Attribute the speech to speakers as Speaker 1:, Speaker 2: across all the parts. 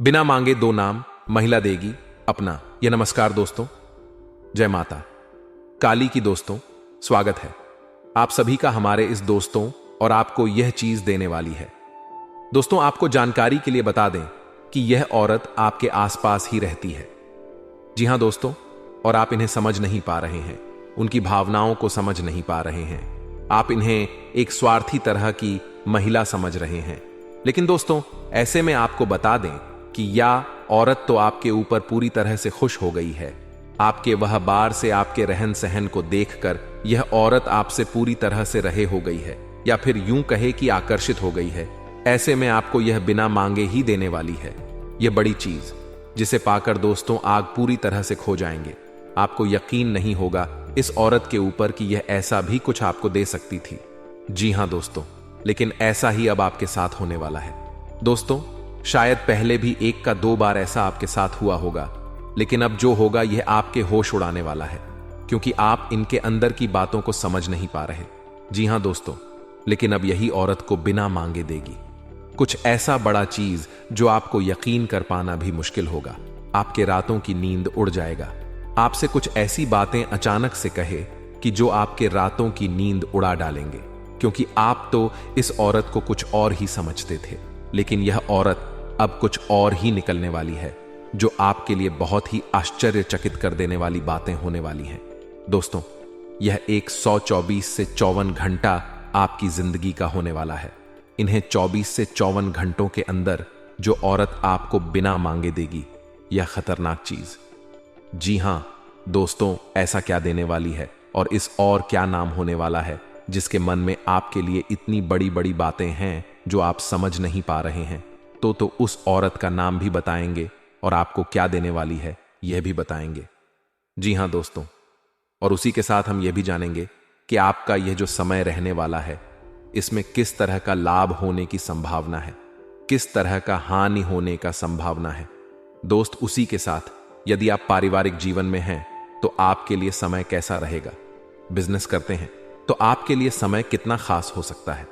Speaker 1: बिना मांगे दो नाम महिला देगी अपना। यह नमस्कार दोस्तों, जय माता काली की। दोस्तों स्वागत है आप सभी का हमारे इस दोस्तों और आपको यह चीज देने वाली है। दोस्तों आपको जानकारी के लिए बता दें कि यह औरत आपके आसपास ही रहती है। जी हां दोस्तों, और आप इन्हें समझ नहीं पा रहे हैं, उनकी भावनाओं को समझ नहीं पा रहे हैं। आप इन्हें एक स्वार्थी तरह की महिला समझ रहे हैं। लेकिन दोस्तों ऐसे में आपको बता दें कि यह औरत तो आपके ऊपर पूरी तरह से खुश हो गई है। आपके वह बार से आपके रहन सहन को देखकर यह औरत आपसे पूरी तरह से रहे हो गई है, या फिर यूं कहे कि आकर्षित हो गई है। ऐसे में आपको यह बिना मांगे ही देने वाली है। यह बड़ी चीज जिसे पाकर दोस्तों आग पूरी तरह से खो जाएंगे। आपको यकीन नहीं होगा इस औरत के ऊपर कि यह ऐसा भी कुछ आपको दे सकती थी। जी हां दोस्तों, लेकिन ऐसा ही अब आपके साथ होने वाला है। दोस्तों शायद पहले भी एक का दो बार ऐसा आपके साथ हुआ होगा, लेकिन अब जो होगा यह आपके होश उड़ाने वाला है, क्योंकि आप इनके अंदर की बातों को समझ नहीं पा रहे। जी हां दोस्तों, लेकिन अब यही औरत को बिना मांगे देगी कुछ ऐसा बड़ा चीज जो आपको यकीन कर पाना भी मुश्किल होगा। आपके रातों की नींद उड़ जाएगा। आपसे कुछ ऐसी बातें अचानक से कहे कि जो आपके रातों की नींद उड़ा डालेंगे, क्योंकि आप तो इस औरत को कुछ और ही समझते थे, लेकिन यह औरत अब कुछ और ही निकलने वाली है, जो आपके लिए बहुत ही आश्चर्यचकित कर देने वाली बातें होने वाली हैं। दोस्तों यह 124 से 54 घंटा आपकी जिंदगी का होने वाला है। इन्हें 24 से 54 घंटों के अंदर जो औरत आपको बिना मांगे देगी, यह खतरनाक चीज। जी हां दोस्तों, ऐसा क्या देने वाली है और इस और क्या नाम होने वाला है जिसके मन में आपके लिए इतनी बड़ी बड़ी बातें हैं जो आप समझ नहीं पा रहे हैं। तो उस औरत का नाम भी बताएंगे और आपको क्या देने वाली है यह भी बताएंगे। जी हां दोस्तों, और उसी के साथ हम यह भी जानेंगे कि आपका यह जो समय रहने वाला है, इसमें किस तरह का लाभ होने की संभावना है, किस तरह का हानि होने का संभावना है। दोस्त उसी के साथ यदि आप पारिवारिक जीवन में हैं तो आपके लिए समय कैसा रहेगा। बिजनेस करते हैं तो आपके लिए समय कितना खास हो सकता है।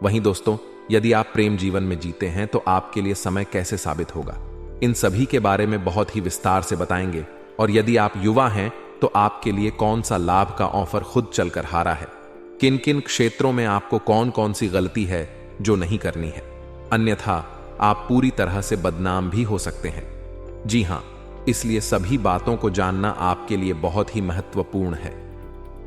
Speaker 1: वहीं दोस्तों यदि आप प्रेम जीवन में जीते हैं तो आपके लिए समय कैसे साबित होगा। इन सभी के बारे में बहुत ही विस्तार से बताएंगे। और यदि आप युवा हैं तो आपके लिए कौन सा लाभ का ऑफर खुद चलकर हारा है, किन किन क्षेत्रों में आपको कौन कौन सी गलती है जो नहीं करनी है, अन्यथा आप पूरी तरह से बदनाम भी हो सकते हैं। जी हां, इसलिए सभी बातों को जानना आपके लिए बहुत ही महत्वपूर्ण है।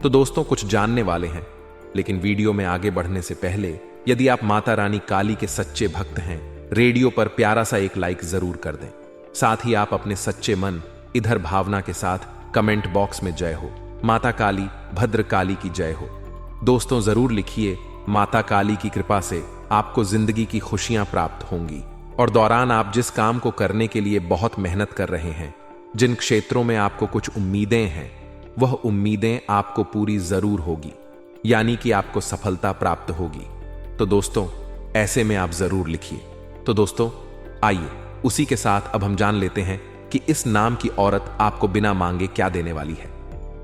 Speaker 1: तो दोस्तों कुछ जानने वाले हैं, लेकिन वीडियो में आगे बढ़ने से पहले यदि आप माता रानी काली के सच्चे भक्त हैं, रेडियो पर प्यारा सा एक लाइक जरूर कर दें। साथ ही आप अपने सच्चे मन इधर भावना के साथ कमेंट बॉक्स में जय हो माता काली भद्र काली की जय हो। दोस्तों जरूर लिखिए, माता काली की कृपा से आपको जिंदगी की खुशियां प्राप्त होंगी। और दौरान आप जिस काम को करने के लिए बहुत मेहनत कर रहे हैं, जिन क्षेत्रों में आपको कुछ उम्मीदें हैं, वह उम्मीदें आपको पूरी जरूर होगी, यानी कि आपको सफलता प्राप्त होगी। तो दोस्तों ऐसे में आप जरूर लिखिए। तो दोस्तों आइए उसी के साथ अब हम जान लेते हैं कि इस नाम की औरत आपको बिना मांगे क्या देने वाली है।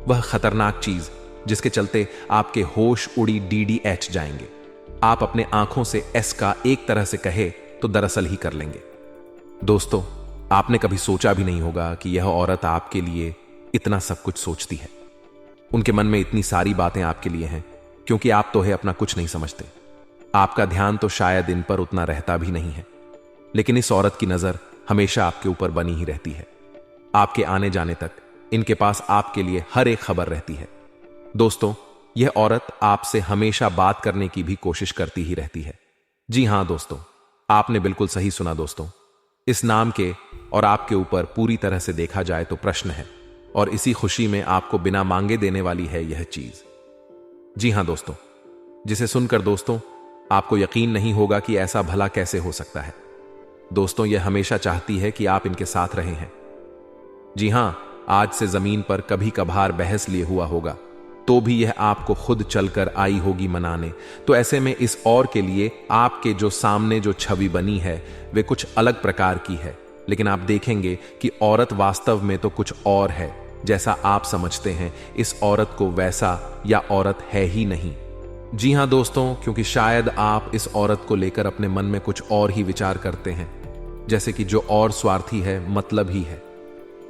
Speaker 1: वह खतरनाक चीज जिसके चलते आपके होश उड़ी DDH जाएंगे। आप अपने आंखों से S का एक तरह से कहे तो दरअसल ही कर लेंगे। दोस्तों आपने कभी सोचा भी नहीं होगा कि यह औरत आपके लिए इतना सब कुछ सोचती है। उनके मन में इतनी सारी बातें आपके लिए हैं, क्योंकि आप तो है अपना कुछ नहीं समझते। आपका ध्यान तो शायद इन पर उतना रहता भी नहीं है, लेकिन इस औरत की नजर हमेशा आपके ऊपर बनी ही रहती है। आपके आने जाने तक इनके पास आपके लिए हर एक खबर रहती है। दोस्तों यह औरत आपसे हमेशा बात करने की भी कोशिश करती ही रहती है। जी हां दोस्तों, आपने बिल्कुल सही सुना। दोस्तों इस नाम के और आपके ऊपर पूरी तरह से देखा जाए तो प्रश्न है, और इसी खुशी में आपको बिना मांगे देने वाली है यह चीज। जी हां दोस्तों, जिसे सुनकर दोस्तों आपको यकीन नहीं होगा कि ऐसा भला कैसे हो सकता है। दोस्तों यह हमेशा चाहती है कि आप इनके साथ रहे हैं। जी हां, आज से जमीन पर कभी कभार बहस लिए हुआ होगा, तो भी यह आपको खुद चलकर आई होगी मनाने। तो ऐसे में इस और के लिए आपके जो सामने जो छवि बनी है वे कुछ अलग प्रकार की है, लेकिन आप देखेंगे कि औरत वास्तव में तो कुछ और है। जैसा आप समझते हैं इस औरत को वैसा या औरत है ही नहीं। जी हां दोस्तों, क्योंकि शायद आप इस औरत को लेकर अपने मन में कुछ और ही विचार करते हैं, जैसे कि जो और स्वार्थी है, मतलब ही है,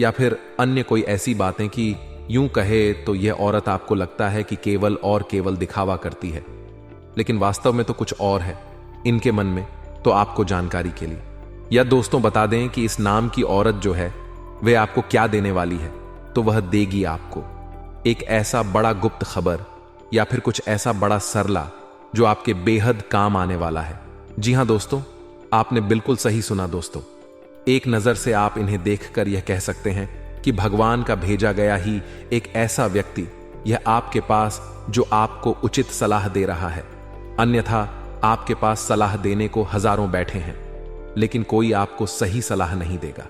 Speaker 1: या फिर अन्य कोई ऐसी बातें कि यूं कहे तो यह औरत आपको लगता है कि केवल और केवल दिखावा करती है, लेकिन वास्तव में तो कुछ और है इनके मन में। तो आपको जानकारी के लिए या दोस्तों बता दें कि इस नाम की औरत जो है वे आपको क्या देने वाली है, तो वह देगी आपको एक ऐसा बड़ा गुप्त खबर या फिर कुछ ऐसा बड़ा सरला जो आपके बेहद काम आने वाला है। जी हां दोस्तों, आपने बिल्कुल सही सुना दोस्तों। एक नजर से आप इन्हें देखकर यह कह सकते हैं कि भगवान का भेजा गया ही एक ऐसा व्यक्ति यह आपके पास जो आपको उचित सलाह दे रहा है। अन्यथा आपके पास सलाह देने को हजारों बैठे हैं, लेकिन कोई आपको सही सलाह नहीं देगा।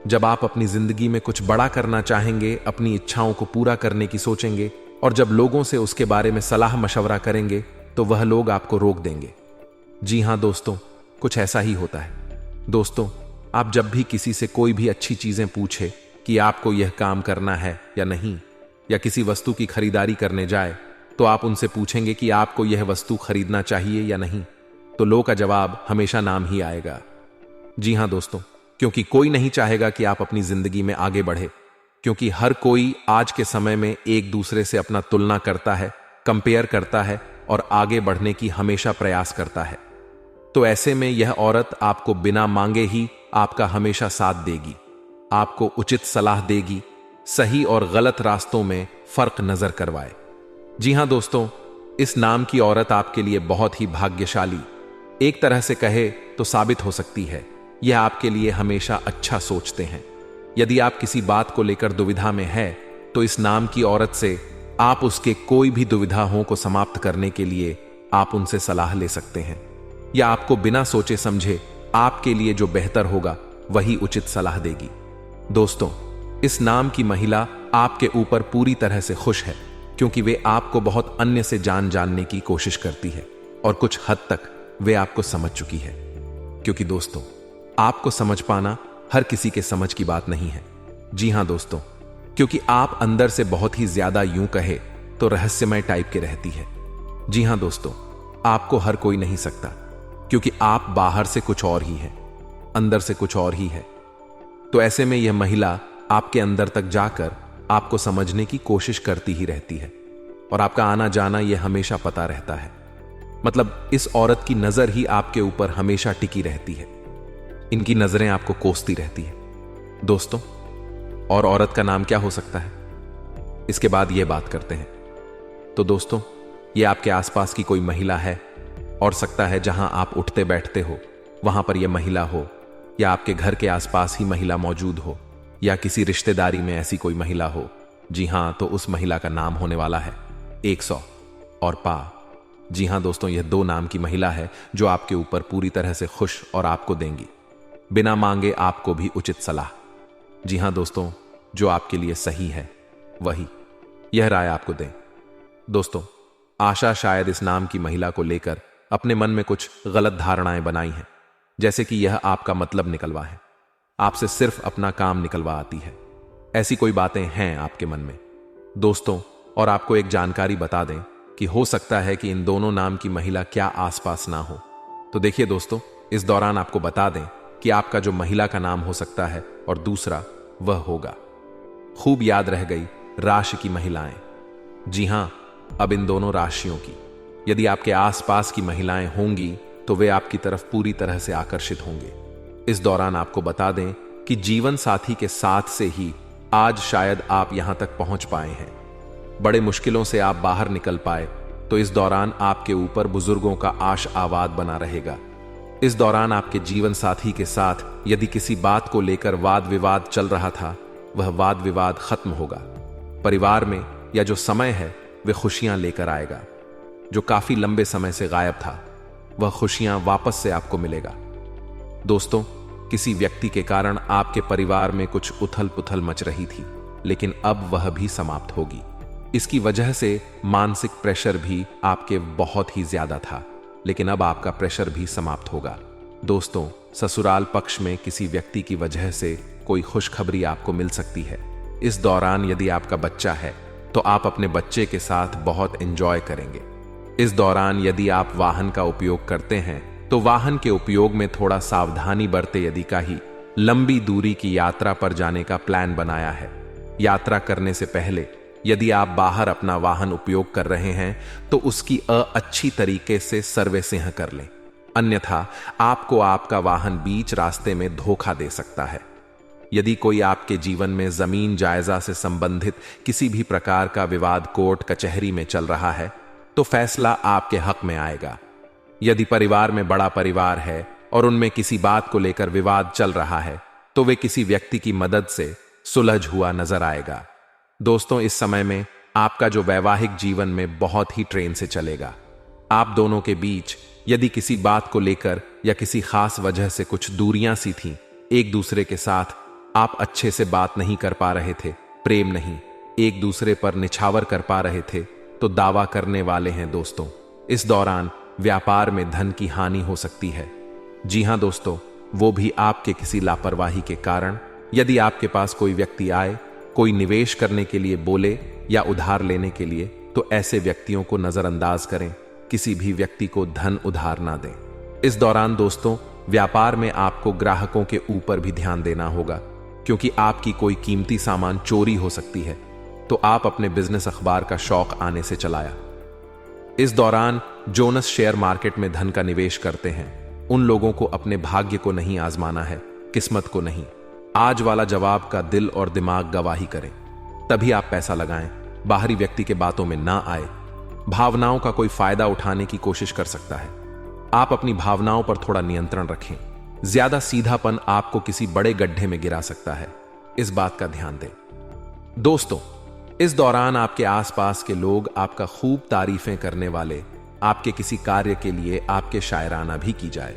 Speaker 1: जब आप अपनी जिंदगी में कुछ बड़ा करना चाहेंगे, अपनी इच्छाओं को पूरा करने की सोचेंगे, और जब लोगों से उसके बारे में सलाह मशवरा करेंगे तो वह लोग आपको रोक देंगे। जी हां दोस्तों, कुछ ऐसा ही होता है। दोस्तों, आप जब भी किसी से कोई भी अच्छी चीजें पूछे कि आपको यह काम करना है या नहीं, या किसी वस्तु की खरीदारी करने जाए तो आप उनसे पूछेंगे कि आपको यह वस्तु खरीदना चाहिए या नहीं, तो लो का जवाब हमेशा नाम ही आएगा। जी हां दोस्तों, क्योंकि कोई नहीं चाहेगा कि आप अपनी जिंदगी में आगे बढ़े, क्योंकि हर कोई आज के समय में एक दूसरे से अपना तुलना करता है, कंपेयर करता है और आगे बढ़ने की हमेशा प्रयास करता है। तो ऐसे में यह औरत आपको बिना मांगे ही आपका हमेशा साथ देगी, आपको उचित सलाह देगी, सही और गलत रास्तों में फर्क नजर करवाए। जी हां दोस्तों, इस नाम की औरत आपके लिए बहुत ही भाग्यशाली, एक तरह से कहे तो साबित हो सकती है। यह आपके लिए हमेशा अच्छा सोचते हैं। यदि आप किसी बात को लेकर दुविधा में है तो इस नाम की औरत से आप उसके कोई भी दुविधाओं को समाप्त करने के लिए आप उनसे सलाह ले सकते हैं, या आपको बिना सोचे समझे आपके लिए जो बेहतर होगा वही उचित सलाह देगी। दोस्तों, इस नाम की महिला आपके ऊपर पूरी तरह से खुश है, क्योंकि वे आपको बहुत अन्य से जानने की कोशिश करती है और कुछ हद तक वे आपको समझ चुकी है। क्योंकि दोस्तों, आपको समझ पाना हर किसी के समझ की बात नहीं है। जी हां दोस्तों, क्योंकि आप अंदर से बहुत ही ज्यादा यूं कहे तो रहस्यमय टाइप के रहती है। जी हां दोस्तों, आपको हर कोई नहीं सकता, क्योंकि आप बाहर से कुछ और ही हैं, अंदर से कुछ और ही है। तो ऐसे में यह महिला आपके अंदर तक जाकर आपको समझने की कोशिश करती ही रहती है, और आपका आना जाना यह हमेशा पता रहता है। मतलब इस औरत की नजर ही आपके ऊपर हमेशा टिकी रहती है, इनकी नजरें आपको कोसती रहती है। दोस्तों, और औरत का नाम क्या हो सकता है, इसके बाद यह बात करते हैं। तो दोस्तों, यह आपके आसपास की कोई महिला है, और सकता है जहां आप उठते बैठते हो वहां पर यह महिला हो, या आपके घर के आसपास ही महिला मौजूद हो, या किसी रिश्तेदारी में ऐसी कोई महिला हो। जी हां, तो उस महिला का नाम होने वाला है 100 और पा। जी हां दोस्तों, यह 2 नाम की महिला है जो आपके ऊपर पूरी तरह से खुश और आपको देंगी बिना मांगे आपको भी उचित सलाह। जी हां दोस्तों, जो आपके लिए सही है वही यह राय आपको दें। दोस्तों, आशा शायद इस नाम की महिला को लेकर अपने मन में कुछ गलत धारणाएं बनाई हैं, जैसे कि यह आपका मतलब निकलवा है, आपसे सिर्फ अपना काम निकलवा आती है। ऐसी कोई बातें हैं आपके मन में दोस्तों। और आपको एक जानकारी बता दें कि हो सकता है कि इन दोनों नाम की महिला क्या आसपास ना हो। तो देखिए दोस्तों, इस दौरान आपको बता दें कि आपका जो महिला का नाम हो सकता है और दूसरा वह होगा, खूब याद रह गई, राशि की महिलाएं। जी हां, अब इन दोनों राशियों की यदि आपके आसपास की महिलाएं होंगी तो वे आपकी तरफ पूरी तरह से आकर्षित होंगे। इस दौरान आपको बता दें कि जीवन साथी के साथ से ही आज शायद आप यहां तक पहुंच पाए हैं। बड़े मुश्किलों से आप बाहर निकल पाए, तो इस दौरान आपके ऊपर बुजुर्गों का आशीर्वाद बना रहेगा। इस दौरान आपके जीवन साथी के साथ यदि किसी बात को लेकर वाद विवाद चल रहा था, वह वाद विवाद खत्म होगा। परिवार में या जो समय है वह खुशियां लेकर आएगा। जो काफी लंबे समय से गायब था वह खुशियां वापस से आपको मिलेगा। दोस्तों, किसी व्यक्ति के कारण आपके परिवार में कुछ उथल पुथल मच रही थी, लेकिन अब वह भी समाप्त होगी। इसकी वजह से मानसिक प्रेशर भी आपके बहुत ही ज्यादा था, लेकिन अब आपका प्रेशर भी समाप्त होगा। दोस्तों, ससुराल पक्ष में किसी व्यक्ति की वजह से कोई खुशखबरी आपको मिल सकती है। इस दौरान यदि आपका बच्चा है तो आप अपने बच्चे के साथ बहुत एंजॉय करेंगे। इस दौरान यदि आप वाहन का उपयोग करते हैं तो वाहन के उपयोग में थोड़ा सावधानी बरते। यदि कहीं लंबी दूरी की यात्रा पर जाने का प्लान बनाया है, यात्रा करने से पहले यदि आप बाहर अपना वाहन उपयोग कर रहे हैं तो उसकी अच्छी तरीके से सर्विसिंग कर लें, अन्यथा आपको आपका वाहन बीच रास्ते में धोखा दे सकता है। यदि कोई आपके जीवन में जमीन जायजा से संबंधित किसी भी प्रकार का विवाद कोर्ट कचहरी में चल रहा है तो फैसला आपके हक में आएगा। यदि परिवार में बड़ा परिवार है और उनमें किसी बात को लेकर विवाद चल रहा है तो वे किसी व्यक्ति की मदद से सुलझ हुआ नजर आएगा। दोस्तों, इस समय में आपका जो वैवाहिक जीवन में बहुत ही ट्रेन से चलेगा। आप दोनों के बीच यदि किसी बात को लेकर या किसी खास वजह से कुछ दूरियां सी थीं, एक दूसरे के साथ आप अच्छे से बात नहीं कर पा रहे थे, प्रेम नहीं, एक दूसरे पर निछावर कर पा रहे थे, तो दावा करने वाले हैं दोस्तों, इस दौरान व्यापार में धन की हानि हो सकती है। जी हां दोस्तों, वो भी आपके किसी लापरवाही के कारण। यदि आपके पास कोई व्यक्ति आए, कोई निवेश करने के लिए बोले या उधार लेने के लिए, तो ऐसे व्यक्तियों को नजरअंदाज करें, किसी भी व्यक्ति को धन उधार ना दें। इस दौरान दोस्तों, व्यापार में आपको ग्राहकों के ऊपर भी ध्यान देना होगा, क्योंकि आपकी कोई कीमती सामान चोरी हो सकती है, तो आप अपने बिजनेस अखबार का शौक आने से चलाया। इस दौरान जोनस शेयर मार्केट में धन का निवेश करते हैं उन लोगों को अपने भाग्य को नहीं आजमाना है, किस्मत को नहीं। आज वाला जवाब का दिल और दिमाग गवाही करें, तभी आप पैसा लगाएं, बाहरी व्यक्ति के बातों में ना आए। भावनाओं का कोई फायदा उठाने की कोशिश कर सकता है। आप अपनी भावनाओं पर थोड़ा नियंत्रण रखें। ज्यादा सीधापन आपको किसी बड़े गड्ढे में गिरा सकता है, इस बात का ध्यान दें। दोस्तों, इस दौरान आपके आसपास के लोग आपका खूब तारीफें करने वाले, आपके किसी कार्य के लिए आपके शायराना भी की जाए।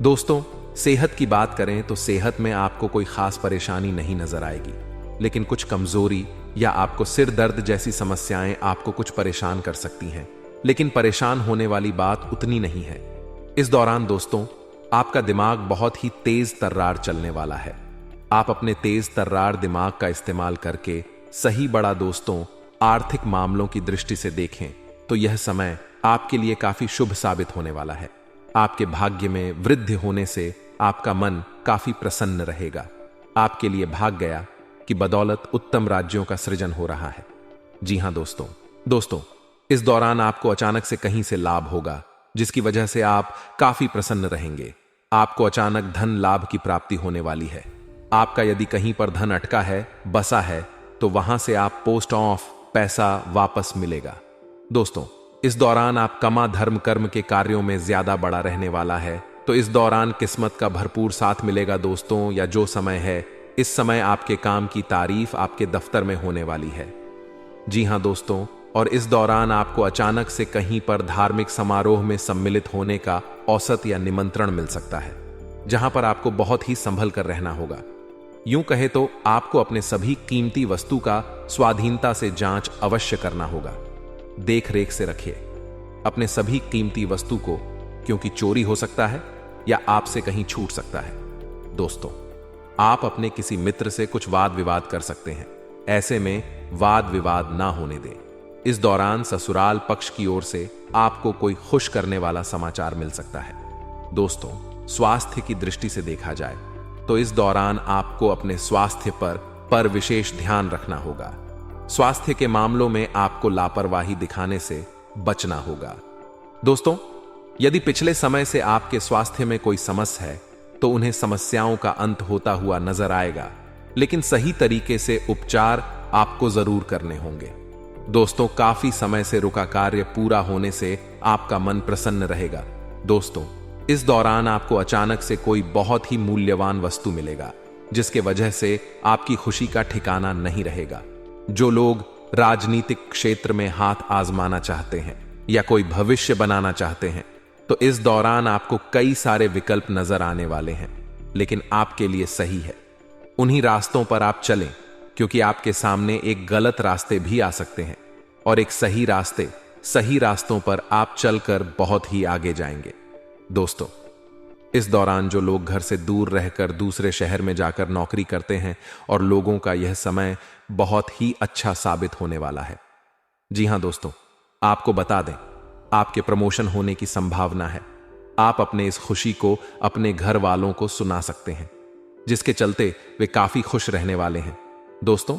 Speaker 1: दोस्तों, सेहत की बात करें तो सेहत में आपको कोई खास परेशानी नहीं नजर आएगी, लेकिन कुछ कमजोरी या आपको सिर दर्द जैसी समस्याएं आपको कुछ परेशान कर सकती हैं, लेकिन परेशान होने वाली बात उतनी नहीं है। इस दौरान दोस्तों, आपका दिमाग बहुत ही तेज तर्रार चलने वाला है। आप अपने तेज तर्रार दिमाग का इस्तेमाल करके सही बड़ा दोस्तों, आर्थिक मामलों की दृष्टि से देखें तो यह समय आपके लिए काफी शुभ साबित होने वाला है। आपके भाग्य में वृद्धि होने से आपका मन काफी प्रसन्न रहेगा। आपके लिए भाग गया कि बदौलत उत्तम राज्यों का सृजन हो रहा है। जी हां दोस्तों, इस दौरान आपको अचानक से कहीं से लाभ होगा, जिसकी वजह से आप काफी प्रसन्न रहेंगे। आपको अचानक धन लाभ की प्राप्ति होने वाली है। आपका यदि कहीं पर धन अटका है, बसा है, तो वहां से आप पोस्ट ऑफ पैसा वापस मिलेगा। दोस्तों, इस दौरान आप कमा धर्म कर्म के कार्यों में ज्यादा बड़ा रहने वाला है, तो इस दौरान किस्मत का भरपूर साथ मिलेगा दोस्तों। या जो समय है, इस समय आपके काम की तारीफ आपके दफ्तर में होने वाली है। जी हां दोस्तों, और इस दौरान आपको अचानक से कहीं पर धार्मिक समारोह में सम्मिलित होने का औसत या निमंत्रण मिल सकता है, जहां पर आपको बहुत ही संभल कर रहना होगा। यूं कहे तो आपको अपने सभी कीमती वस्तु का स्वाधीनता से जांच अवश्य करना होगा। देख रेख से रखिए अपने सभी कीमती वस्तु को, क्योंकि चोरी हो सकता है या आपसे कहीं छूट सकता है। दोस्तों, आप अपने किसी मित्र से कुछ वाद विवाद कर सकते हैं, ऐसे में वाद विवाद ना होने दें। इस दौरान ससुराल पक्ष की ओर से आपको कोई खुश करने वाला समाचार मिल सकता है। दोस्तों, स्वास्थ्य की दृष्टि से देखा जाए तो इस दौरान आपको अपने स्वास्थ्य पर विशेष ध्यान रखना होगा। स्वास्थ्य के मामलों में आपको लापरवाही दिखाने से बचना होगा। दोस्तों, यदि पिछले समय से आपके स्वास्थ्य में कोई समस्या है तो उन्हें समस्याओं का अंत होता हुआ नजर आएगा, लेकिन सही तरीके से उपचार आपको जरूर करने होंगे। दोस्तों, काफी समय से रुका कार्य पूरा होने से आपका मन प्रसन्न रहेगा। दोस्तों, इस दौरान आपको अचानक से कोई बहुत ही मूल्यवान वस्तु मिलेगा, जिसके वजह से आपकी खुशी का ठिकाना नहीं रहेगा। जो लोग राजनीतिक क्षेत्र में हाथ आजमाना चाहते हैं या कोई भविष्य बनाना चाहते हैं, तो इस दौरान आपको कई सारे विकल्प नजर आने वाले हैं, लेकिन आपके लिए सही है उन्हीं रास्तों पर आप चलें, क्योंकि आपके सामने एक गलत रास्ते भी आ सकते हैं और एक सही रास्तों पर आप चलकर बहुत ही आगे जाएंगे। दोस्तों, इस दौरान जो लोग घर से दूर रहकर दूसरे शहर में जाकर नौकरी करते हैं और लोगों का यह समय बहुत ही अच्छा साबित होने वाला है। जी हां दोस्तों, आपको बता दें, आपके प्रमोशन होने की संभावना है। आप अपने इस खुशी को अपने घर वालों को सुना सकते हैं, जिसके चलते वे काफी खुश रहने वाले हैं। दोस्तों,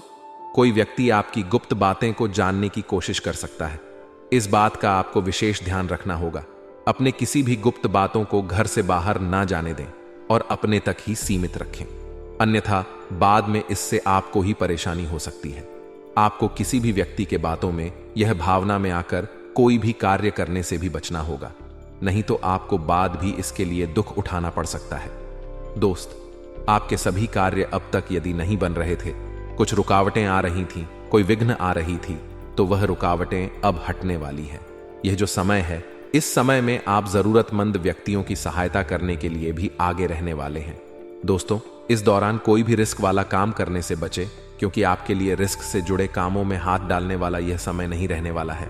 Speaker 1: कोई व्यक्ति आपकी गुप्त बातें को जानने की कोशिश कर सकता है। इस बात का आपको विशेष ध्यान रखना होगा। अपने किसी भी गुप्त बातों को घर से बाहर ना जाने दें और अपने तक ही सीमित रखें, अन्यथा बाद में इससे आपको ही परेशानी हो सकती है। आपको किसी भी व्यक्ति के बातों में यह भावना में आकर कोई भी कार्य करने से भी बचना होगा, नहीं तो आपको बाद भी इसके लिए दुख उठाना पड़ सकता है। दोस्त, आपके सभी कार्य अब तक यदि नहीं बन रहे थे, कुछ रुकावटें आ रही थीं, कोई विघ्न आ रही थी, तो वह रुकावटें अब हटने वाली है। यह जो समय है, इस समय में आप जरूरतमंद व्यक्तियों की सहायता करने के लिए भी आगे रहने वाले हैं। दोस्तों, इस दौरान कोई भी रिस्क वाला काम करने से बचे, क्योंकि आपके लिए रिस्क से जुड़े कामों में हाथ डालने वाला यह समय नहीं रहने वाला है।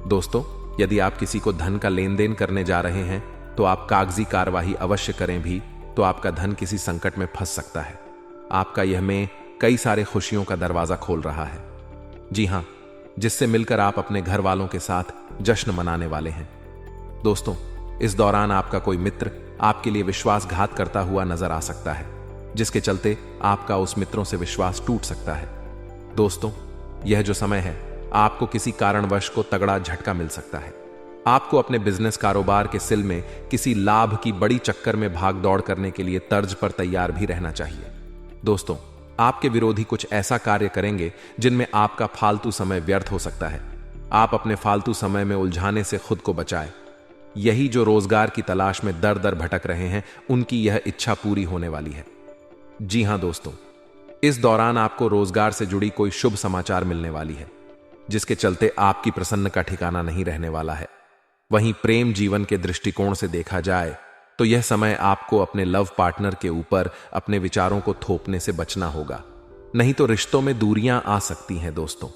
Speaker 1: दोस्तों, यदि आप किसी को धन का लेन देन करने जा रहे हैं तो आप कागजी कार्यवाही अवश्य करें भी, तो आपका धन किसी संकट में फंस सकता है। आपका यह में कई सारे खुशियों का दरवाजा खोल रहा है, जी हां, जिससे मिलकर आप अपने घर वालों के साथ जश्न मनाने वाले हैं। दोस्तों, इस दौरान आपका कोई मित्र आपके लिए विश्वासघात करता हुआ नजर आ सकता है, जिसके चलते आपका उस मित्रों से विश्वास टूट सकता है। दोस्तों, यह जो समय है, आपको किसी कारणवश को तगड़ा झटका मिल सकता है। आपको अपने बिजनेस कारोबार के सिल में किसी लाभ की बड़ी चक्कर में भाग दौड़ करने के लिए तर्ज पर तैयार भी रहना चाहिए। दोस्तों, आपके विरोधी कुछ ऐसा कार्य करेंगे जिनमें आपका फालतू समय व्यर्थ हो सकता है। आप अपने फालतू समय में उलझाने से खुद को बचाएं। यही जो रोजगार की तलाश में दर दर भटक रहे हैं, उनकी यह इच्छा पूरी होने वाली है। जी हां दोस्तों, इस दौरान आपको रोजगार से जुड़ी कोई शुभ समाचार मिलने वाली है, जिसके चलते आपकी प्रसन्न का ठिकाना नहीं रहने वाला है। वहीं प्रेम जीवन के दृष्टिकोण से देखा जाए तो यह समय आपको अपने लव पार्टनर के ऊपर अपने विचारों को थोपने से बचना होगा, नहीं तो रिश्तों में दूरियां आ सकती हैं। दोस्तों,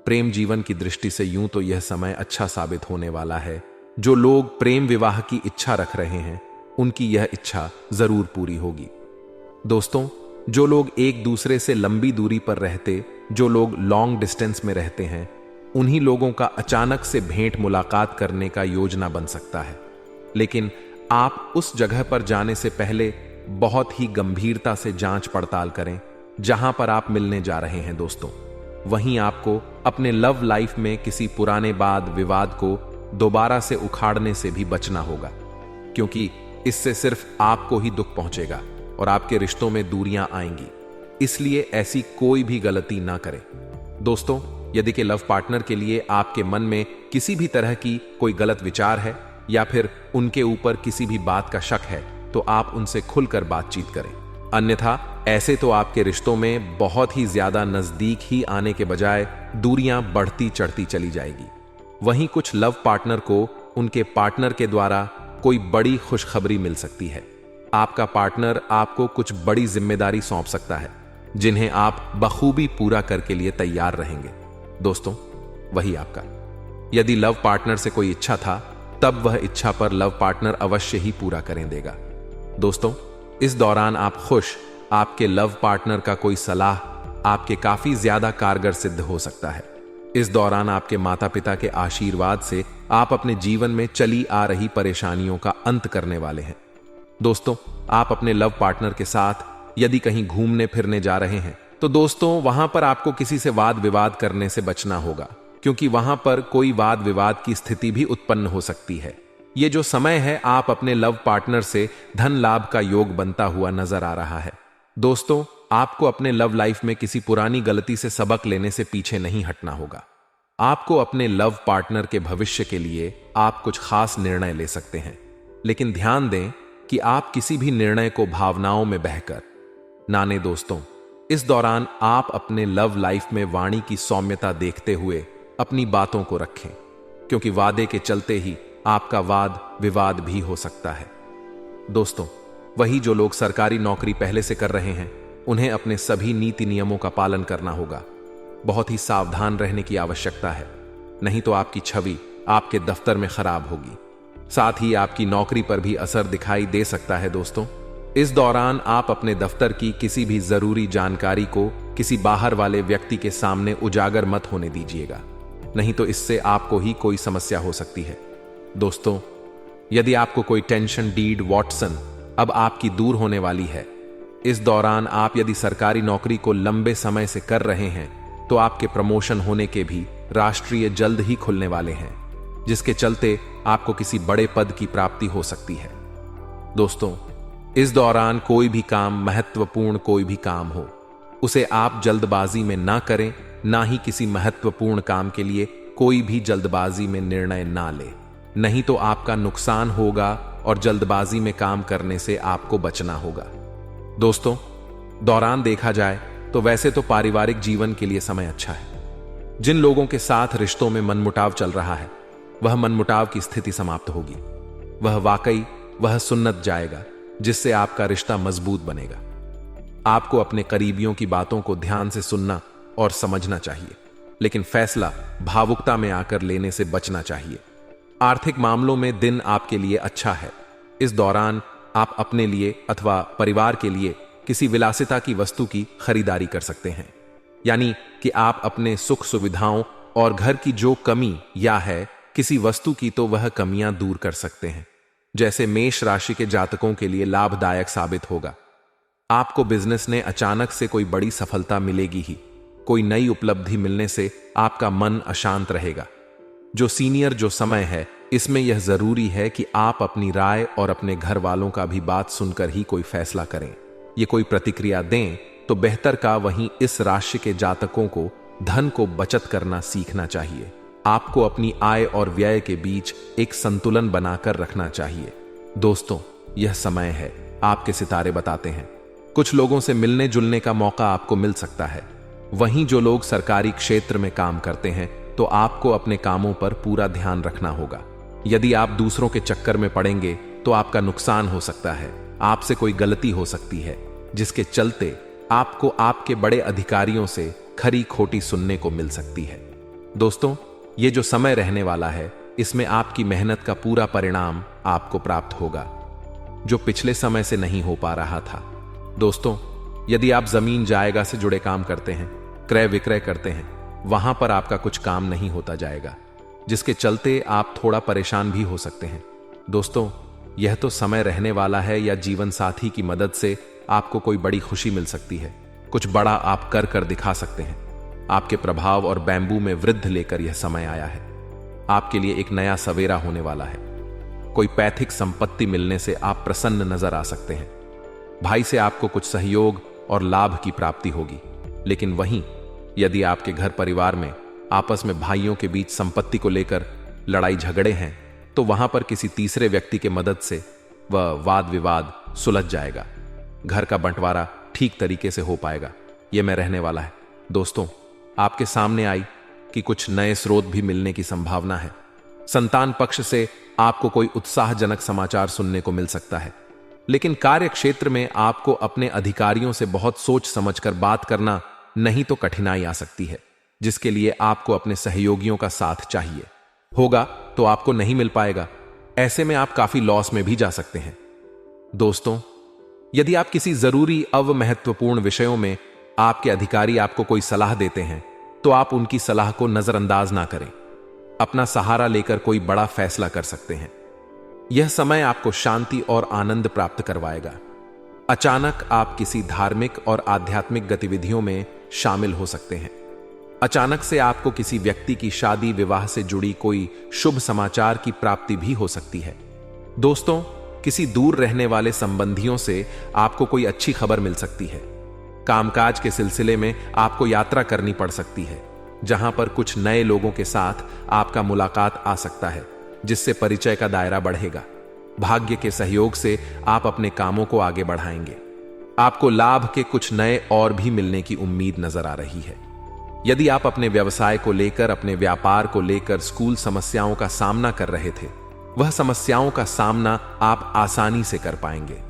Speaker 1: प्रेम जीवन की दृष्टि से यूं तो यह समय अच्छा साबित होने वाला है। जो लोग प्रेम विवाह की इच्छा रख रहे हैं, उनकी यह इच्छा जरूर पूरी होगी। दोस्तों, जो लोग एक दूसरे से लंबी दूरी पर रहते, जो लोग लॉन्ग डिस्टेंस में रहते हैं, उन्हीं लोगों का अचानक से भेंट मुलाकात करने का योजना बन सकता है। लेकिन आप उस जगह पर जाने से पहले बहुत ही गंभीरता से जांच पड़ताल करें जहां पर आप मिलने जा रहे हैं। दोस्तों, वहीं आपको अपने लव लाइफ में किसी पुराने वाद विवाद को दोबारा से उखाड़ने से भी बचना होगा, क्योंकि इससे सिर्फ आपको ही दुख पहुंचेगा और आपके रिश्तों में दूरियां आएंगी। इसलिए ऐसी कोई भी गलती ना करें। दोस्तों, यदि कि लव पार्टनर के लिए आपके मन में किसी भी तरह की कोई गलत विचार है या फिर उनके ऊपर किसी भी बात का शक है, तो आप उनसे खुलकर बातचीत करें। अन्यथा ऐसे तो आपके रिश्तों में बहुत ही ज्यादा नजदीक ही आने के बजाय दूरियां बढ़ती चढ़ती चली जाएगी। वहीं कुछ लव पार्टनर को उनके पार्टनर के द्वारा कोई बड़ी खुशखबरी मिल सकती है। आपका पार्टनर आपको कुछ बड़ी जिम्मेदारी सौंप सकता है, जिन्हें आप बखूबी पूरा करके लिए तैयार रहेंगे। दोस्तों, वही आपका यदि लव पार्टनर से कोई इच्छा था, तब वह इच्छा पर लव पार्टनर अवश्य ही पूरा करें देगा। दोस्तों, इस दौरान आप खुश, आपके लव पार्टनर का कोई सलाह आपके काफी ज्यादा कारगर सिद्ध हो सकता है। इस दौरान आपके माता पिता के आशीर्वाद से आप अपने जीवन में चली आ रही परेशानियों का अंत करने वाले हैं। दोस्तों, आप अपने लव पार्टनर के साथ यदि कहीं घूमने फिरने जा रहे हैं, तो दोस्तों वहां पर आपको किसी से वाद विवाद करने से बचना होगा, क्योंकि वहां पर कोई वाद विवाद की स्थिति भी उत्पन्न हो सकती है। ये जो समय है, आप अपने लव पार्टनर से धन लाभ का योग बनता हुआ नजर आ रहा है। दोस्तों, आपको अपने लव लाइफ में किसी पुरानी गलती से सबक लेने से पीछे नहीं हटना होगा। आपको अपने लव पार्टनर के भविष्य के लिए आप कुछ खास निर्णय ले सकते हैं, लेकिन ध्यान दें कि आप किसी भी निर्णय को भावनाओं में बहकर ना लें। दोस्तों, इस दौरान आप अपने लव लाइफ में वाणी की सौम्यता देखते हुए अपनी बातों को रखें, क्योंकि वादे के चलते ही आपका वाद विवाद भी हो सकता है। दोस्तों, वही जो लोग सरकारी नौकरी पहले से कर रहे हैं, उन्हें अपने सभी नीति नियमों का पालन करना होगा। बहुत ही सावधान रहने की आवश्यकता है, नहीं तो आपकी छवि आपके दफ्तर में खराब होगी, साथ ही आपकी नौकरी पर भी असर दिखाई दे सकता है। दोस्तों, इस दौरान आप अपने दफ्तर की किसी भी जरूरी जानकारी को किसी बाहर वाले व्यक्ति के सामने उजागर मत होने दीजिएगा, नहीं तो इससे आपको ही कोई समस्या हो सकती है। दोस्तों, यदि आपको कोई टेंशन डीड वॉटसन अब आपकी दूर होने वाली है। इस दौरान आप यदि सरकारी नौकरी को लंबे समय से कर रहे हैं तो आपके प्रमोशन होने के भी राष्ट्रीय जल्द ही खुलने वाले हैं, जिसके चलते आपको किसी बड़े पद की प्राप्ति हो सकती है। दोस्तों, इस दौरान कोई भी काम, महत्वपूर्ण कोई भी काम हो, उसे आप जल्दबाजी में ना करें, ना ही किसी महत्वपूर्ण काम के लिए कोई भी जल्दबाजी में निर्णय ना ले, नहीं तो आपका नुकसान होगा और जल्दबाजी में काम करने से आपको बचना होगा। दोस्तों, दौरान देखा जाए तो वैसे तो पारिवारिक जीवन के लिए समय अच्छा है। जिन लोगों के साथ रिश्तों में मनमुटाव चल रहा है, वह मनमुटाव की स्थिति समाप्त होगी। वह सुन्नत जाएगा, जिससे आपका रिश्ता मजबूत बनेगा। आपको अपने करीबियों की बातों को ध्यान से सुनना और समझना चाहिए, लेकिन फैसला भावुकता में आकर लेने से बचना चाहिए। आर्थिक मामलों में दिन आपके लिए अच्छा है। इस दौरान आप अपने लिए अथवा परिवार के लिए किसी विलासिता की वस्तु की खरीदारी कर सकते हैं, यानी कि आप अपने सुख सुविधाओं और घर की जो कमी या है किसी वस्तु की, तो वह कमियां दूर कर सकते हैं। जैसे मेष राशि के जातकों के लिए लाभदायक साबित होगा। आपको बिजनेस में अचानक से कोई बड़ी सफलता मिलेगी ही। कोई नई उपलब्धि मिलने से आपका मन अशांत रहेगा। जो सीनियर जो समय है, इसमें यह जरूरी है कि आप अपनी राय और अपने घर वालों का भी बात सुनकर ही कोई फैसला करें। ये कोई प्रतिक्रिया दें तो बेहतर का। वहीं इस राशि के जातकों को धन को बचत करना सीखना चाहिए। आपको अपनी आय और व्यय के बीच एक संतुलन बनाकर रखना चाहिए। दोस्तों, यह समय है, आपके सितारे बताते हैं, कुछ लोगों से मिलने जुलने का मौका आपको मिल सकता है। वहीं जो लोग सरकारी क्षेत्र में काम करते हैं, तो आपको अपने कामों पर पूरा ध्यान रखना होगा। यदि आप दूसरों के चक्कर में पड़ेंगे तो आपका नुकसान हो सकता है। आपसे कोई गलती हो सकती है, जिसके चलते आपको आपके बड़े अधिकारियों से खरी खोटी सुनने को मिल सकती है। दोस्तों, ये जो समय रहने वाला है, इसमें आपकी मेहनत का पूरा परिणाम आपको प्राप्त होगा, जो पिछले समय से नहीं हो पा रहा था। दोस्तों, यदि आप जमीन जायगा से जुड़े काम करते हैं, क्रय विक्रय करते हैं, वहां पर आपका कुछ काम नहीं होता जाएगा, जिसके चलते आप थोड़ा परेशान भी हो सकते हैं। दोस्तों, यह तो समय रहने वाला है, या जीवन साथी की मदद से आपको कोई बड़ी खुशी मिल सकती है। कुछ बड़ा आप कर दिखा सकते हैं। आपके प्रभाव और बैम्बू में वृद्धि लेकर यह समय आया है। आपके लिए एक नया सवेरा होने वाला है। कोई पैतृक संपत्ति मिलने से आप प्रसन्न नजर आ सकते हैं। भाई से आपको कुछ सहयोग और लाभ की प्राप्ति होगी। लेकिन वहीं यदि आपके घर परिवार में आपस में भाइयों के बीच संपत्ति को लेकर लड़ाई झगड़े हैं, तो वहां पर किसी तीसरे व्यक्ति के मदद से वह वाद विवाद सुलझ जाएगा। घर का बंटवारा ठीक तरीके से हो पाएगा। यह में रहने वाला है। दोस्तों, आपके सामने आई कि कुछ नए स्रोत भी मिलने की संभावना है। संतान पक्ष से आपको कोई उत्साहजनक समाचार सुनने को मिल सकता है। लेकिन कार्य क्षेत्र में आपको अपने अधिकारियों से बहुत सोच समझकर बात करना, नहीं तो कठिनाई आ सकती है, जिसके लिए आपको अपने सहयोगियों का साथ चाहिए। होगा तो आपको नहीं मिल पाएगा। ऐसे में आप काफी लॉस में भी जा सकते हैं। दोस्तों, यदि आप किसी जरूरी अवमहत्वपूर्ण विषयों में आपके अधिकारी आपको कोई सलाह देते हैं, तो आप उनकी सलाह को नजरअंदाज ना करें। अपना सहारा लेकर कोई बड़ा फैसला कर सकते हैं। यह समय आपको शांति और आनंद प्राप्त करवाएगा। अचानक आप किसी धार्मिक और आध्यात्मिक गतिविधियों में शामिल हो सकते हैं। अचानक से आपको किसी व्यक्ति की शादी विवाह से जुड़ी कोई शुभ समाचार की प्राप्ति भी हो सकती है। दोस्तों, किसी दूर रहने वाले संबंधियों से आपको कोई अच्छी खबर मिल सकती है। कामकाज के सिलसिले में आपको यात्रा करनी पड़ सकती है, जहां पर कुछ नए लोगों के साथ आपका मुलाकात आ सकता है, जिससे परिचय का दायरा बढ़ेगा। भाग्य के सहयोग से आप अपने कामों को आगे बढ़ाएंगे। आपको लाभ के कुछ नए और भी मिलने की उम्मीद नजर आ रही है। यदि आप अपने व्यवसाय को लेकर, अपने व्यापार को लेकर स्कूल समस्याओं का सामना कर रहे थे, वह समस्याओं का सामना आप आसानी से कर पाएंगे।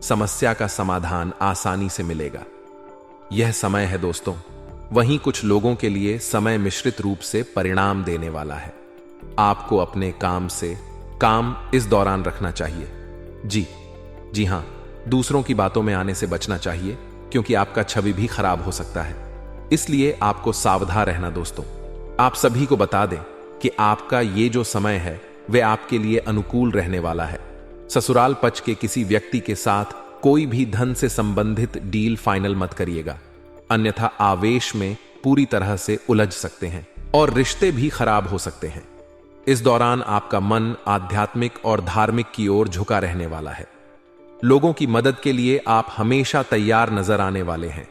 Speaker 1: समस्या का समाधान आसानी से मिलेगा। यह समय है दोस्तों। वहीं कुछ लोगों के लिए समय मिश्रित रूप से परिणाम देने वाला है। आपको अपने काम इस दौरान रखना चाहिए। जी हां, दूसरों की बातों में आने से बचना चाहिए, क्योंकि आपका छवि भी खराब हो सकता है। इसलिए आपको सावधान रहना। दोस्तों, आप सभी को बता दें कि आपका ये जो समय है, वे आपके लिए अनुकूल रहने वाला है। ससुराल पक्ष के किसी व्यक्ति के साथ कोई भी धन से संबंधित डील फाइनल मत करिएगा, अन्यथा आवेश में पूरी तरह से उलझ सकते हैं और रिश्ते भी खराब हो सकते हैं। इस दौरान आपका मन आध्यात्मिक और धार्मिक की ओर झुका रहने वाला है। लोगों की मदद के लिए आप हमेशा तैयार नजर आने वाले हैं।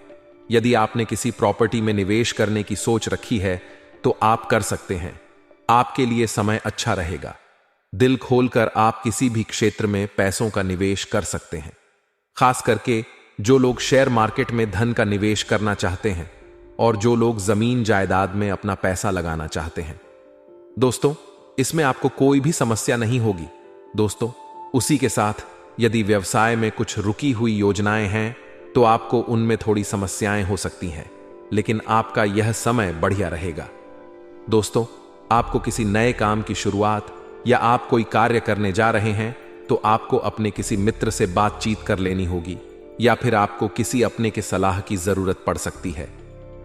Speaker 1: यदि आपने किसी प्रॉपर्टी में निवेश करने की सोच रखी है तो आप कर सकते हैं। आपके लिए समय अच्छा रहेगा। दिल खोलकर आप किसी भी क्षेत्र में पैसों का निवेश कर सकते हैं, खास करके जो लोग शेयर मार्केट में धन का निवेश करना चाहते हैं और जो लोग जमीन जायदाद में अपना पैसा लगाना चाहते हैं। दोस्तों, इसमें आपको कोई भी समस्या नहीं होगी। दोस्तों, उसी के साथ यदि व्यवसाय में कुछ रुकी हुई योजनाएं हैं तो आपको उनमें थोड़ी समस्याएं हो सकती हैं, लेकिन आपका यह समय बढ़िया रहेगा। दोस्तों, आपको किसी नए काम की शुरुआत या आप कोई कार्य करने जा रहे हैं तो आपको अपने किसी मित्र से बातचीत कर लेनी होगी या फिर आपको किसी अपने के सलाह की जरूरत पड़ सकती है।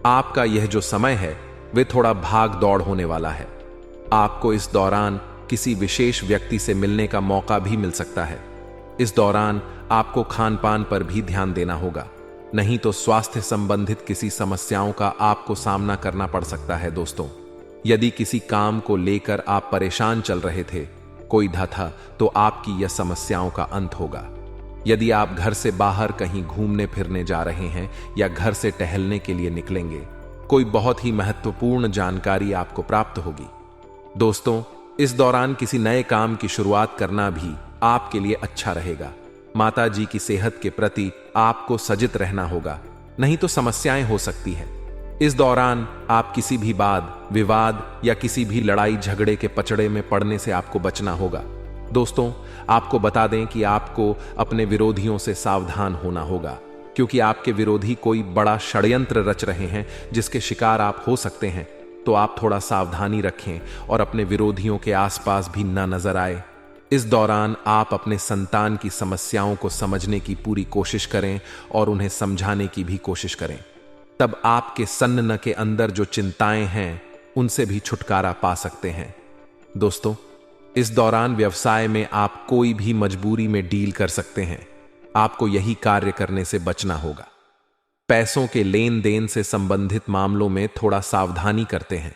Speaker 1: आपका यह जो समय है वे थोड़ा भाग दौड़ होने वाला है। आपको इस दौरान किसी विशेष व्यक्ति से मिलने का मौका भी मिल सकता है। इस दौरान आपको खान पान पर भी ध्यान देना होगा, नहीं तो स्वास्थ्य संबंधित किसी समस्याओं का आपको सामना करना पड़ सकता है। दोस्तों, यदि किसी काम को लेकर आप परेशान चल रहे थे, कोई था तो आपकी यह समस्याओं का अंत होगा। यदि आप घर से बाहर कहीं घूमने फिरने जा रहे हैं या घर से टहलने के लिए निकलेंगे, कोई बहुत ही महत्वपूर्ण जानकारी आपको प्राप्त होगी। दोस्तों, इस दौरान किसी नए काम की शुरुआत करना भी आपके लिए अच्छा रहेगा। माता जी की सेहत के प्रति आपको सजग रहना होगा, नहीं तो समस्याएं हो सकती है। इस दौरान आप किसी भी वाद विवाद या किसी भी लड़ाई झगड़े के पचड़े में पड़ने से आपको बचना होगा। दोस्तों, आपको बता दें कि आपको अपने विरोधियों से सावधान होना होगा, क्योंकि आपके विरोधी कोई बड़ा षड्यंत्र रच रहे हैं जिसके शिकार आप हो सकते हैं। तो आप थोड़ा सावधानी रखें और अपने विरोधियों के आसपास भी ना नजर आए। इस दौरान आप अपने संतान की समस्याओं को समझने की पूरी कोशिश करें और उन्हें समझाने की भी कोशिश करें। तब आपके सन्न के अंदर जो चिंताएं हैं उनसे भी छुटकारा पा सकते हैं। दोस्तों, इस दौरान व्यवसाय में आप कोई भी मजबूरी में डील कर सकते हैं। आपको यही कार्य करने से बचना होगा। पैसों के लेन देन से संबंधित मामलों में थोड़ा सावधानी करते हैं,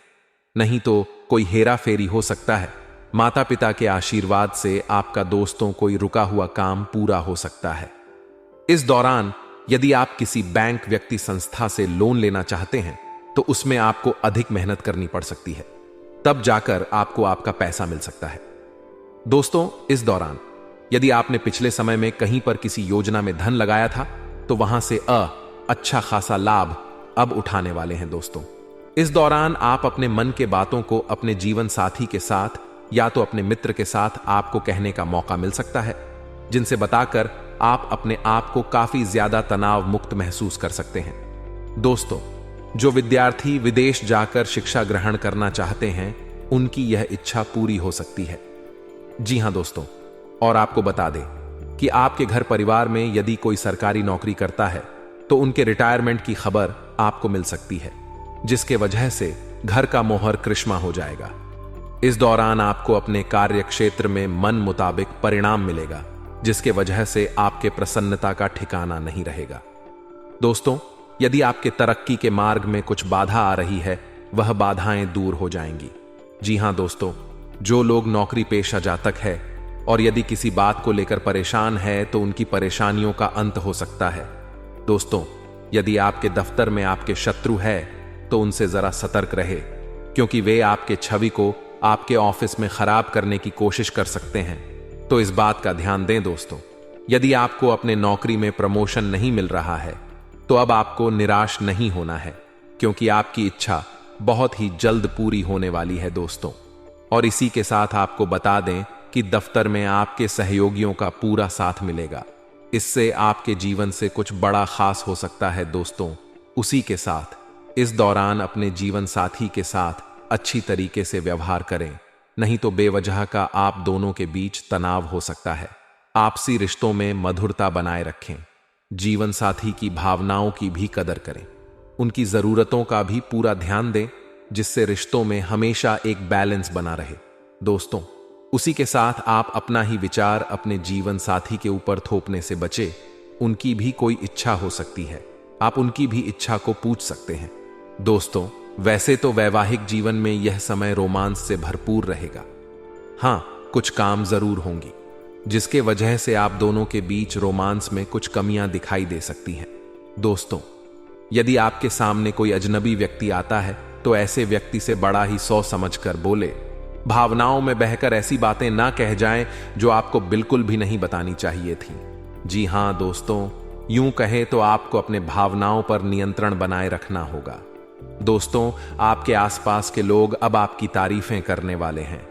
Speaker 1: नहीं तो कोई हेरा फेरी हो सकता है। माता पिता के आशीर्वाद से आपका दोस्तों कोई रुका हुआ काम पूरा हो सकता है। इस दौरान यदि आप किसी बैंक व्यक्ति संस्था से लोन लेना चाहते हैं तो उसमें आपको अधिक मेहनत करनी पड़ सकती है, तब जाकर आपको आपका पैसा मिल सकता है। दोस्तों, इस दौरान यदि आपने पिछले समय में कहीं पर किसी योजना में धन लगाया था तो वहां से अच्छा खासा लाभ अब उठाने वाले हैं। दोस्तों, इस दौरान आप अपने मन के बातों को अपने जीवन साथी के साथ या तो अपने मित्र के साथ आपको कहने का मौका मिल सकता है, जिनसे बताकर आप अपने आप को काफी ज्यादा तनाव मुक्त महसूस कर सकते हैं। दोस्तों, जो विद्यार्थी विदेश जाकर शिक्षा ग्रहण करना चाहते हैं उनकी यह इच्छा पूरी हो सकती है। जी हां दोस्तों, और आपको बता दें कि आपके घर परिवार में यदि कोई सरकारी नौकरी करता है तो उनके रिटायरमेंट की खबर आपको मिल सकती है, जिसके वजह से घर का मोहर कृश्मा हो जाएगा। इस दौरान आपको अपने कार्य क्षेत्र में मन मुताबिक परिणाम मिलेगा, जिसके वजह से आपके प्रसन्नता का ठिकाना नहीं रहेगा। दोस्तों, यदि आपके तरक्की के मार्ग में कुछ बाधा आ रही है, वह बाधाएं दूर हो जाएंगी। जी हां दोस्तों, जो लोग नौकरी पेशा जातक है और यदि किसी बात को लेकर परेशान है तो उनकी परेशानियों का अंत हो सकता है। दोस्तों, यदि आपके दफ्तर में आपके शत्रु है तो उनसे जरा सतर्क रहे, क्योंकि वे आपके छवि को आपके ऑफिस में खराब करने की कोशिश कर सकते हैं। तो इस बात का ध्यान दें। दोस्तों, यदि आपको अपने नौकरी में प्रमोशन नहीं मिल रहा है तो अब आपको निराश नहीं होना है, क्योंकि आपकी इच्छा बहुत ही जल्द पूरी होने वाली है। दोस्तों, और इसी के साथ आपको बता दें कि दफ्तर में आपके सहयोगियों का पूरा साथ मिलेगा। इससे आपके जीवन से कुछ बड़ा खास हो सकता है। दोस्तों, उसी के साथ इस दौरान अपने जीवन साथी के साथ अच्छी तरीके से व्यवहार करें, नहीं तो बेवजह का आप दोनों के बीच तनाव हो सकता है। आपसी रिश्तों में मधुरता बनाए रखें। जीवन साथी की भावनाओं की भी कदर करें, उनकी जरूरतों का भी पूरा ध्यान दें, जिससे रिश्तों में हमेशा एक बैलेंस बना रहे। दोस्तों, उसी के साथ आप अपना ही विचार अपने जीवन साथी के ऊपर थोपने से बचे। उनकी भी कोई इच्छा हो सकती है, आप उनकी भी इच्छा को पूछ सकते हैं। दोस्तों, वैसे तो वैवाहिक जीवन में यह समय रोमांस से भरपूर रहेगा। हाँ, कुछ काम जरूर होंगी जिसके वजह से आप दोनों के बीच रोमांस में कुछ कमियां दिखाई दे सकती हैं। दोस्तों, यदि आपके सामने कोई अजनबी व्यक्ति आता है तो ऐसे व्यक्ति से बड़ा ही सोच समझ कर बोले। भावनाओं में बहकर ऐसी बातें ना कह जाएं जो आपको बिल्कुल भी नहीं बतानी चाहिए थी। जी हां दोस्तों, यूं कहें तो आपको अपने भावनाओं पर नियंत्रण बनाए रखना होगा। दोस्तों, आपके आसपास के लोग अब आपकी तारीफें करने वाले हैं।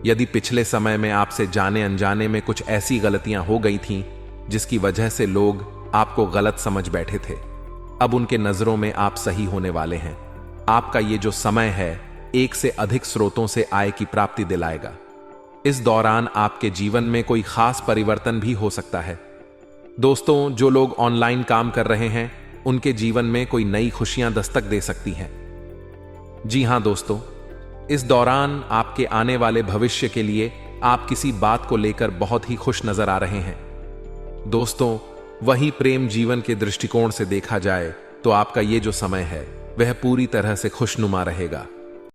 Speaker 1: यदि पिछले समय में आपसे जाने अनजाने में कुछ ऐसी गलतियां हो गई थीं जिसकी वजह से लोग आपको गलत समझ बैठे थे, अब उनके नजरों में आप सही होने वाले हैं। आपका ये जो समय है एक से अधिक स्रोतों से आय की प्राप्ति दिलाएगा। इस दौरान आपके जीवन में कोई खास परिवर्तन भी हो सकता है। दोस्तों, जो लोग ऑनलाइन काम कर रहे हैं उनके जीवन में कोई नई खुशियां दस्तक दे सकती हैं। जी हां दोस्तों, इस दौरान आपके आने वाले भविष्य के लिए आप किसी बात को लेकर बहुत ही खुश नजर आ रहे हैं। दोस्तों, वही प्रेम जीवन के दृष्टिकोण से देखा जाए तो आपका ये जो समय है वह पूरी तरह से खुशनुमा रहेगा।